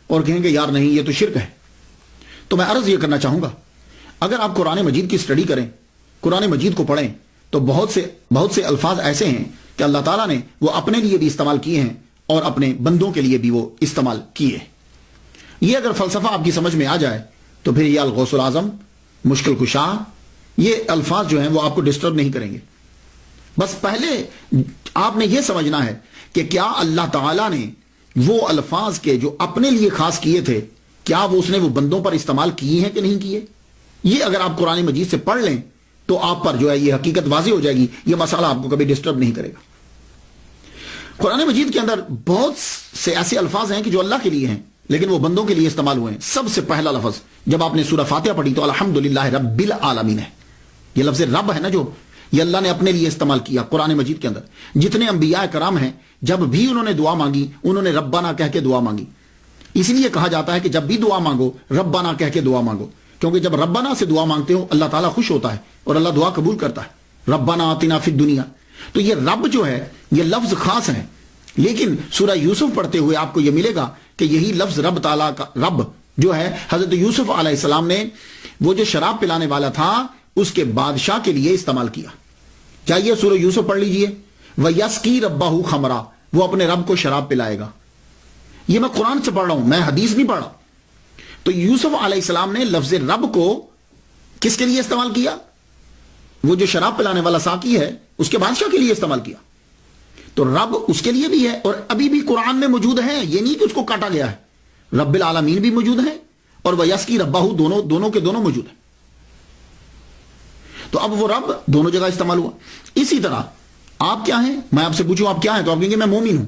اور کہیں گے یار نہیں یہ تو شرک ہے. تو میں عرض یہ کرنا چاہوں گا، اگر آپ قرآن مجید کی اسٹڈی کریں، قرآن مجید کو پڑھیں، تو بہت سے الفاظ ایسے ہیں کہ اللہ تعالیٰ نے وہ اپنے لیے بھی استعمال کیے ہیں اور اپنے بندوں کے لیے بھی وہ استعمال کیے. یہ اگر فلسفہ آپ کی سمجھ میں آ جائے تو پھر یہ الغوث العظم، مشکل کشا، یہ الفاظ جو ہیں وہ آپ کو ڈسٹرب نہیں کریں گے. بس پہلے آپ نے یہ سمجھنا ہے کہ کیا اللہ تعالیٰ نے وہ الفاظ کے جو اپنے لیے خاص کیے تھے، کیا وہ اس نے وہ بندوں پر استعمال کیے ہیں کہ نہیں کیے. یہ اگر آپ قرآن مجید سے پڑھ لیں تو آپ پر جو ہے یہ حقیقت واضح ہو جائے گی. یہ مسئلہ آپ کو کبھی ڈسٹرب نہیں کرے گا. قرآن مجید کے اندر بہت سے ایسے الفاظ ہیں کہ جو اللہ کے لیے ہیں لیکن وہ بندوں کے لیے استعمال ہوئے ہیں. سب سے پہلا لفظ جب آپ نے سورہ فاتحہ پڑھی تو الحمدللہ رب العالمین ہے. یہ لفظ رب ہے نا، جو یہ اللہ نے اپنے لیے استعمال کیا قرآن مجید کے اندر. جتنے انبیاء کرام ہیں جب بھی انہوں نے دعا مانگی انہوں نے ربنا کہہ کے دعا مانگی. اس لیے کہا جاتا ہے کہ جب بھی دعا مانگو ربنا کہہ کے دعا مانگو، کیونکہ جب ربنا سے دعا مانگتے ہو اللہ تعالیٰ خوش ہوتا ہے اور اللہ دعا قبول کرتا ہے. ربنا آتنا فی الدنیا، تو یہ رب جو ہے یہ لفظ خاص ہے. لیکن سورہ یوسف پڑھتے ہوئے آپ کو یہ ملے گا کہ یہی لفظ رب تعالیٰ کا رب جو ہے حضرت یوسف علیہ السلام نے وہ جو شراب پلانے والا تھا اس کے بادشاہ کے لیے استعمال کیا. چاہیے سورہ یوسف پڑھ لیجئے. وَيَسْقِي رَبَّهُ خَمْرًا، وہ اپنے رب کو شراب پلائے گا. یہ میں قرآن سے پڑھ رہا ہوں، میں حدیث نہیں پڑھ رہا. تو یوسف علیہ السلام نے لفظ رب کو کس کے لیے استعمال کیا؟ وہ جو شراب پلانے والا ساقی ہے اس کے بادشاہ کے لیے استعمال کیا. تو رب اس کے لیے بھی ہے اور ابھی بھی قرآن میں موجود ہے. یہ نہیں کہ اس کو کاٹا گیا ہے. رب العالمین بھی موجود ہے اور وَيَسْقِي رَبَّهُ دونوں کے دونوں موجود ہیں. تو اب وہ رب دونوں جگہ استعمال ہوا. اسی طرح آپ کیا ہیں، میں آپ سے پوچھوں آپ کیا ہیں تو آپ کہیں گے میں مومن ہوں.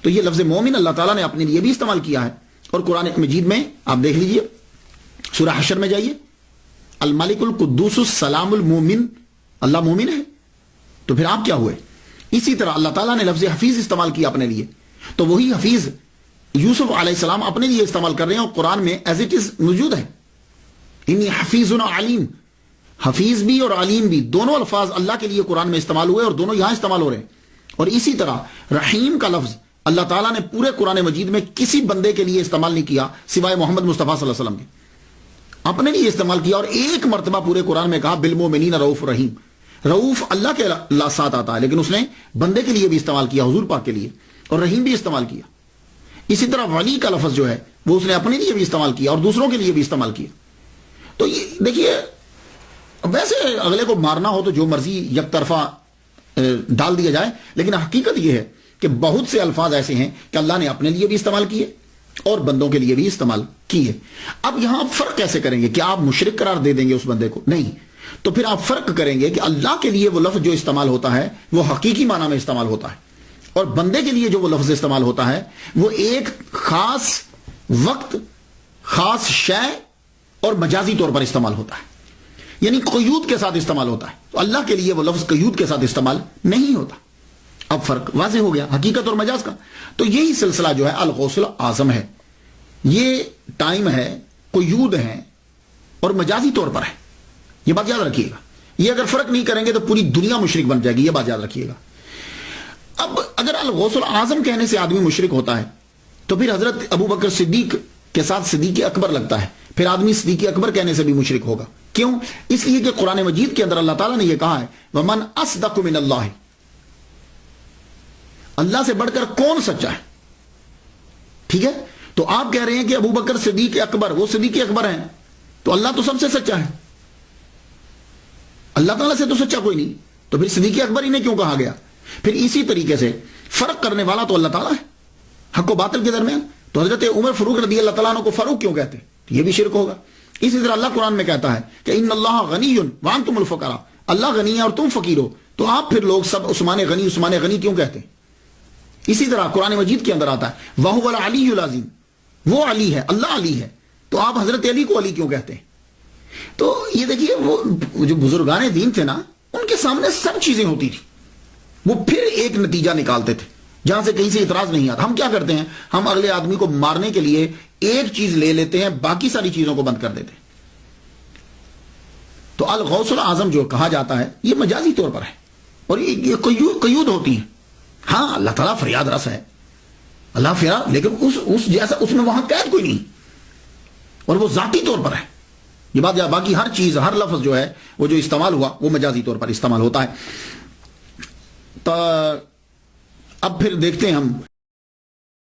تو یہ لفظ مومن اللہ تعالیٰ نے اپنے لیے بھی استعمال کیا ہے اور قرآن مجید میں آپ دیکھ لیجئے، سورہ حشر میں جائیے، الملک القدوس السلام المومن، اللہ مومن ہے. تو پھر آپ کیا ہوئے؟ اسی طرح اللہ تعالیٰ نے لفظ حفیظ استعمال کیا اپنے لیے. تو وہی حفیظ یوسف علیہ السلام اپنے لیے استعمال کر رہے ہیں اور قرآن میں ایز اٹ از موجود ہے. انی حفیظ علیم، حفیظ بھی اور علیم بھی دونوں الفاظ اللہ کے لیے قرآن میں استعمال ہوئے اور دونوں یہاں استعمال ہو رہے ہیں. اور اسی طرح رحیم کا لفظ اللہ تعالیٰ نے پورے قرآن مجید میں کسی بندے کے لیے استعمال نہیں کیا سوائے محمد مصطفیٰ صلی اللہ علیہ وسلم کے. اپنے لیے استعمال کیا اور ایک مرتبہ پورے قرآن میں کہا بالمومنین رؤوف رحیم. رؤوف اللہ کے ساتھ آتا ہے لیکن اس نے بندے کے لیے بھی استعمال کیا، حضور پاک کے لیے، اور رحیم بھی استعمال کیا. اسی طرح ولی کا لفظ جو ہے وہ اس نے اپنے لیے بھی استعمال کیا اور دوسروں کے لیے بھی استعمال کیا. تو یہ دیکھیے، ویسے اگلے کو مارنا ہو تو جو مرضی یک طرفہ ڈال دیا جائے، لیکن حقیقت یہ ہے کہ بہت سے الفاظ ایسے ہیں کہ اللہ نے اپنے لیے بھی استعمال کیے اور بندوں کے لیے بھی استعمال کیے. اب یہاں آپ فرق کیسے کریں گے؟ کیا آپ مشرک قرار دے دیں گے اس بندے کو؟ نہیں. تو پھر آپ فرق کریں گے کہ اللہ کے لیے وہ لفظ جو استعمال ہوتا ہے وہ حقیقی معنی میں استعمال ہوتا ہے اور بندے کے لیے جو وہ لفظ استعمال ہوتا ہے وہ ایک خاص وقت، خاص شے اور مجازی طور پر استعمال ہوتا ہے، یعنی قیود کے ساتھ استعمال ہوتا ہے. تو اللہ کے لیے وہ لفظ قیود کے ساتھ استعمال نہیں ہوتا. اب فرق واضح ہو گیا حقیقت اور مجاز کا. تو یہی سلسلہ جو ہے الغوث العظم ہے. یہ ٹائم ہے، قیود ہیں اور مجازی طور پر ہے. یہ بات یاد رکھیے گا. یہ اگر فرق نہیں کریں گے تو پوری دنیا مشرک بن جائے گی. یہ بات یاد رکھیے گا. اب اگر الغوث العظم کہنے سے آدمی مشرک ہوتا ہے تو پھر حضرت ابو بکر صدیق کے ساتھ صدیق اکبر لگتا ہے، پھر آدمی صدیق اکبر کہنے سے بھی مشرک ہوگا. کیوں؟ اس لیے کہ قرآن مجید کے اندر اللہ تعالیٰ نے یہ کہا ہے وَمَنْ أَصْدَقُ مِنَ اللَّهِ، اللہ سے بڑھ کر کون سچا ہے. ٹھیک ہے؟ تو آپ کہہ رہے ہیں کہ ابو بکر صدیق اکبر، وہ صدیق اکبر ہیں، تو اللہ تو سب سے سچا ہے، اللہ تعالیٰ سے تو سچا کوئی نہیں. تو پھر صدیق اکبر انہیں کیوں کہا گیا؟ پھر اسی طریقے سے فرق کرنے والا تو اللہ تعالیٰ ہے حق و باطل کے درمیان. تو حضرت عمر فاروق رضی اللہ تعالیٰ عنہ کو فاروق کیوں کہتے ہیں؟ یہ بھی شرک ہوگا. اسی طرح اللہ قرآن میں کہتا ہے کہ ان اللہ غنی وانتم الفقراء، اللہ غنی ہے اور تم فقیر ہو. تو آپ پھر لوگ سب عثمان غنی عثمان غنی کیوں کہتے ہیں؟ اسی طرح قرآن مجید کے اندر آتا ہے وَهُوَ الْعَلِيُّ الْعَظِيمُ، وہ علی ہے، اللہ علی ہے. تو آپ حضرت علی کو علی کیوں کہتے ہیں؟ تو یہ دیکھیے وہ جو بزرگان دین تھے نا، ان کے سامنے سب چیزیں ہوتی تھی، وہ پھر ایک نتیجہ نکالتے تھے جہاں سے کہیں سے اعتراض نہیں آتا. ہم کیا کرتے ہیں؟ ہم اگلے آدمی کو مارنے کے لیے ایک چیز لے لیتے ہیں، باقی ساری چیزوں کو بند کر دیتے ہیں. تو الغوث العظم جو کہا جاتا ہے یہ مجازی طور پر ہے اور یہ قیود ہوتی ہیں. ہاں اللہ تعالیٰ فریاد رس ہے، اللہ فرا، لیکن اس جیسا اس میں وہاں قید کوئی نہیں، اور وہ ذاتی طور پر ہے یہ بات. باقی ہر چیز، ہر لفظ جو ہے وہ جو استعمال ہوا وہ مجازی طور پر استعمال ہوتا ہے. اب پھر دیکھتے ہیں ہم